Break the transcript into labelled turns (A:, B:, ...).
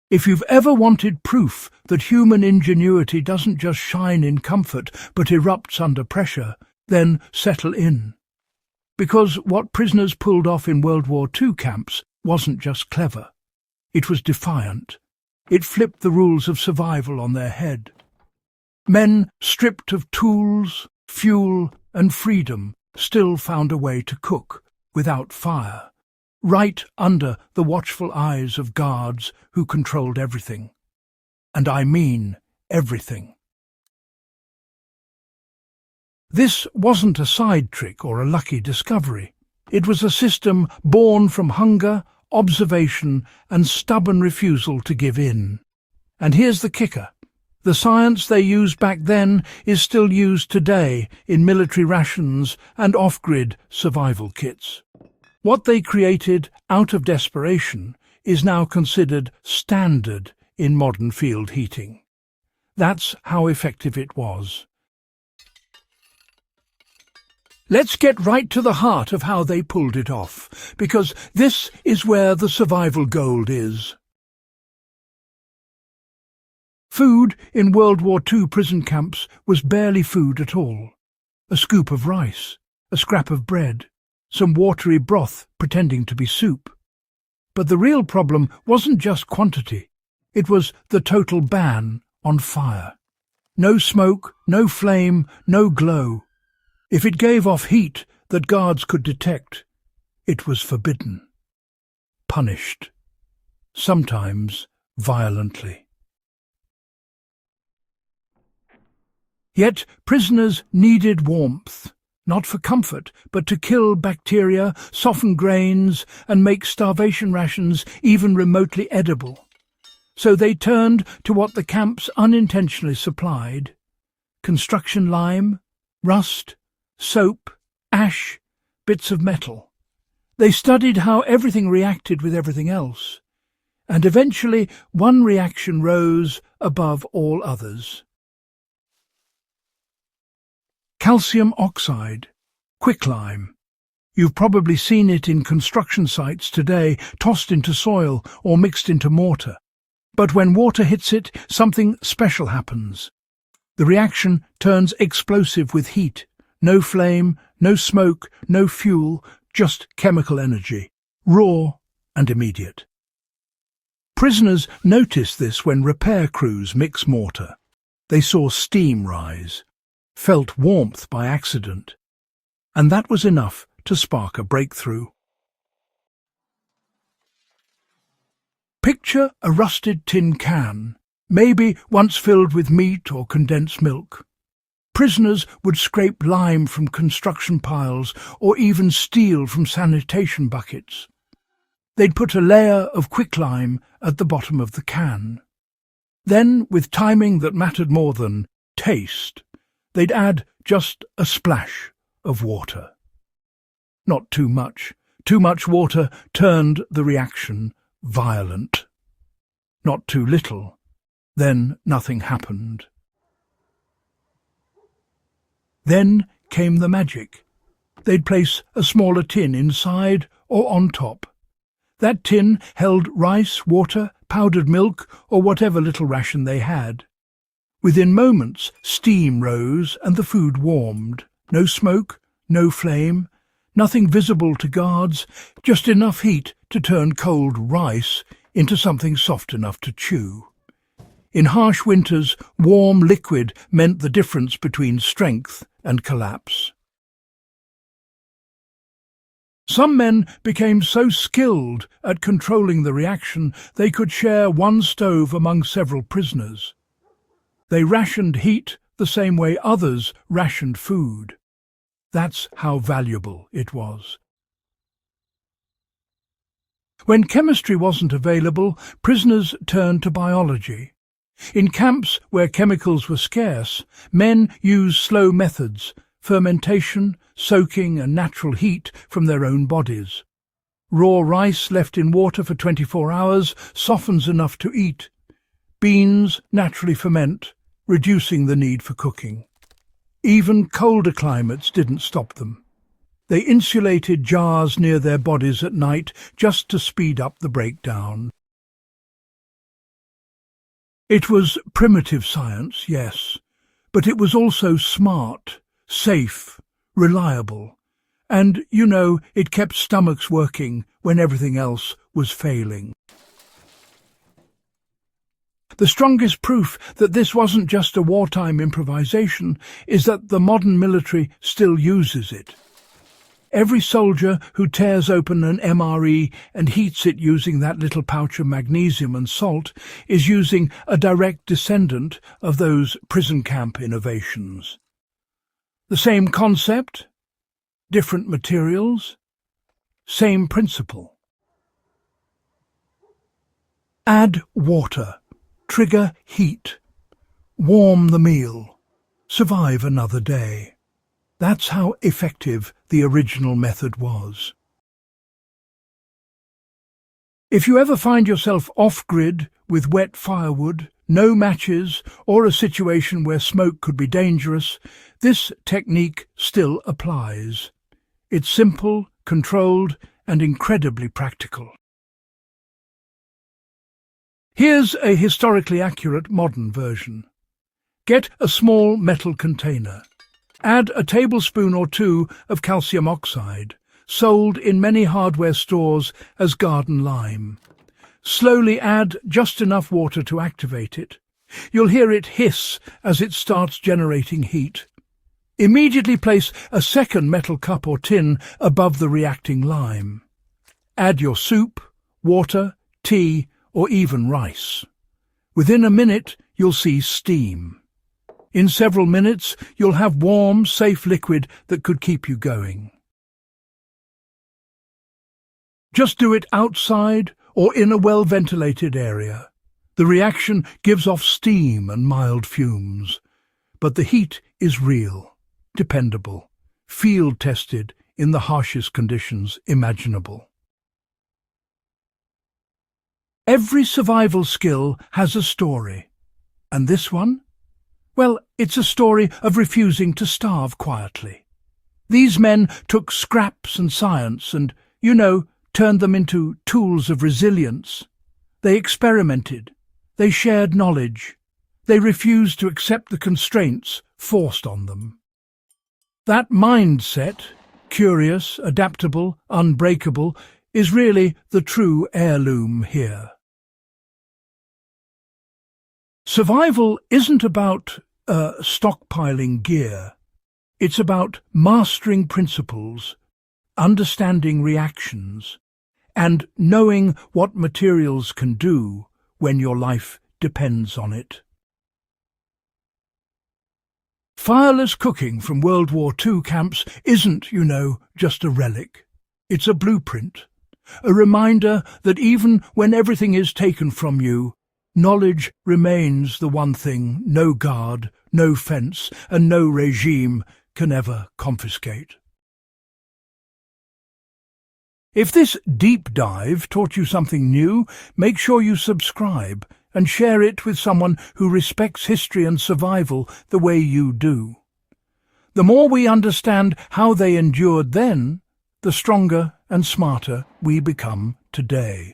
A: If you've ever wanted proof that human ingenuity doesn't just shine in comfort but erupts under pressure, then settle in. Because what prisoners pulled off in World War II camps wasn't just clever. It was defiant. It flipped the rules of survival on their head. Men stripped of tools, fuel, and freedom still found a way to cook without fire, right under the watchful eyes of guards who controlled everything. And I mean everything. This wasn't a side trick or a lucky discovery. It was a system born from hunger, observation, and stubborn refusal to give in. And here's the kicker. The science they used back then is still used today in military rations and off-grid survival kits. What they created out of desperation is now considered standard in modern field heating. That's how effective it was. Let's get right to the heart of how they pulled it off, because this is where the survival gold is. Food in World War II prison camps was barely food at all. A scoop of rice, a scrap of bread, some watery broth pretending to be soup. But the real problem wasn't just quantity. It was the total ban on fire. No smoke, no flame, no glow. If it gave off heat that guards could detect, it was forbidden. Punished. Sometimes violently. Yet prisoners needed warmth, not for comfort, but to kill bacteria, soften grains, and make starvation rations even remotely edible. So they turned to what the camps unintentionally supplied: construction lime, rust, soap, ash, bits of metal. They studied how everything reacted with everything else, and eventually one reaction rose above all others. Calcium oxide, quicklime. You've probably seen it in construction sites today, tossed into soil or mixed into mortar. But when water hits it, something special happens. The reaction turns explosive with heat. No flame, no smoke, no fuel, just chemical energy, raw and immediate. Prisoners notice this when repair crews mix mortar. They saw steam rise, felt warmth by accident, and that was enough to spark a breakthrough. Picture a rusted tin can, maybe once filled with meat or condensed milk. Prisoners would scrape lime from construction piles or even steel from sanitation buckets. They'd put a layer of quicklime at the bottom of the can. Then, with timing that mattered more than taste, they'd add just a splash of water. Not too much. Too much water turned the reaction violent. Not too little. Then nothing happened. Then came the magic. They'd place a smaller tin inside or on top. That tin held rice, water, powdered milk, or whatever little ration they had. Within moments, steam rose and the food warmed. No smoke, no flame, nothing visible to guards, just enough heat to turn cold rice into something soft enough to chew. In harsh winters, warm liquid meant the difference between strength and collapse. Some men became so skilled at controlling the reaction they could share one stove among several prisoners. They rationed heat the same way others rationed food. That's how valuable it was. When chemistry wasn't available, prisoners turned to biology. In camps where chemicals were scarce, men used slow methods: fermentation, soaking, and natural heat from their own bodies. Raw rice left in water for 24 hours softens enough to eat. Beans naturally ferment, reducing the need for cooking. Even colder climates didn't stop them. They insulated jars near their bodies at night just to speed up the breakdown. It was primitive science, yes, but it was also smart, safe, reliable. And, it kept stomachs working when everything else was failing. The strongest proof that this wasn't just a wartime improvisation is that the modern military still uses it. Every soldier who tears open an MRE and heats it using that little pouch of magnesium and salt is using a direct descendant of those prison camp innovations. The same concept, different materials, same principle. Add water, trigger heat, warm the meal, survive another day. That's how effective the original method was. If you ever find yourself off-grid with wet firewood, no matches, or a situation where smoke could be dangerous, this technique still applies. It's simple, controlled, and incredibly practical. Here's a historically accurate modern version. Get a small metal container. Add a tablespoon or two of calcium oxide, sold in many hardware stores as garden lime. Slowly add just enough water to activate it. You'll hear it hiss as it starts generating heat. Immediately place a second metal cup or tin above the reacting lime. Add your soup, water, tea, or even rice. Within a minute, you'll see steam. In several minutes, you'll have warm, safe liquid that could keep you going. Just do it outside or in a well-ventilated area. The reaction gives off steam and mild fumes. But the heat is real, dependable, field-tested in the harshest conditions imaginable. Every survival skill has a story. And this one? Well, it's a story of refusing to starve quietly. These men took scraps and science and, turned them into tools of resilience. They experimented. They shared knowledge. They refused to accept the constraints forced on them. That mindset, curious, adaptable, unbreakable, is really the true heirloom here. Survival isn't about stockpiling gear. It's about mastering principles, understanding reactions, and knowing what materials can do when your life depends on it. Fireless cooking from World War II camps isn't, just a relic. It's a blueprint, a reminder that even when everything is taken from you, knowledge remains the one thing no guard, no fence, and no regime can ever confiscate. If this deep dive taught you something new, make sure you subscribe and share it with someone who respects history and survival the way you do. The more we understand how they endured then, the stronger and smarter we become today.